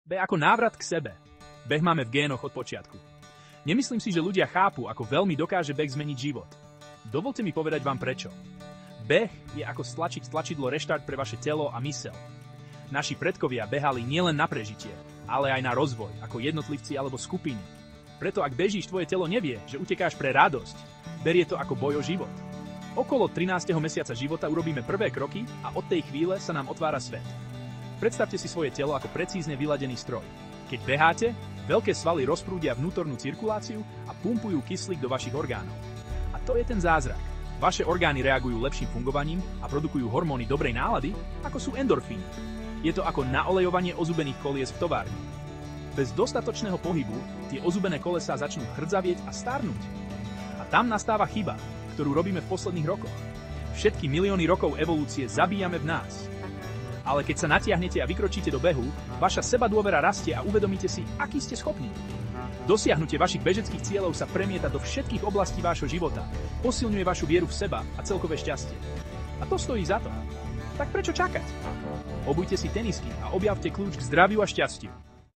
B ako návrat k sebe. Beh máme v génoch od počiatku. Nemyslím si, že ľudia chápu, ako veľmi dokáže beh zmeniť život. Dovolte mi povedať vám prečo. Beh je ako stlačiť tlačidlo reštart pre vaše telo a myseľ. Naši predkovia behali nielen na prežitie, ale aj na rozvoj, ako jednotlivci alebo skupiny. Preto ak bežíš, tvoje telo nevie, že utekáš pre radosť. Berie to ako boj o život. Okolo 13. mesiaca života urobíme prvé kroky a od tej chvíle sa nám otvára svet. Predstavte si svoje telo ako precízne vyladený stroj. Keď beháte, veľké svaly rozprúdia vnútornú cirkuláciu a pumpujú kyslík do vašich orgánov. A to je ten zázrak. Vaše orgány reagujú lepším fungovaním a produkujú hormóny dobrej nálady, ako sú endorfíny. Je to ako naolejovanie ozubených kolies v továrni. Bez dostatočného pohybu tie ozubené kolesá začnú hrdzavieť a starnúť. A tam nastáva chyba, ktorú robíme v posledných rokoch. Všetky milióny rokov evolúcie zabíjame v nás. Ale keď sa natiahnete a vykročíte do behu, vaša sebadôvera rastie a uvedomíte si, aký ste schopní. Dosiahnutie vašich bežeckých cieľov sa premieta do všetkých oblastí vášho života, posilňuje vašu vieru v seba a celkové šťastie. A to stojí za to. Tak prečo čakať? Obujte si tenisky a objavte kľúč k zdraviu a šťastiu.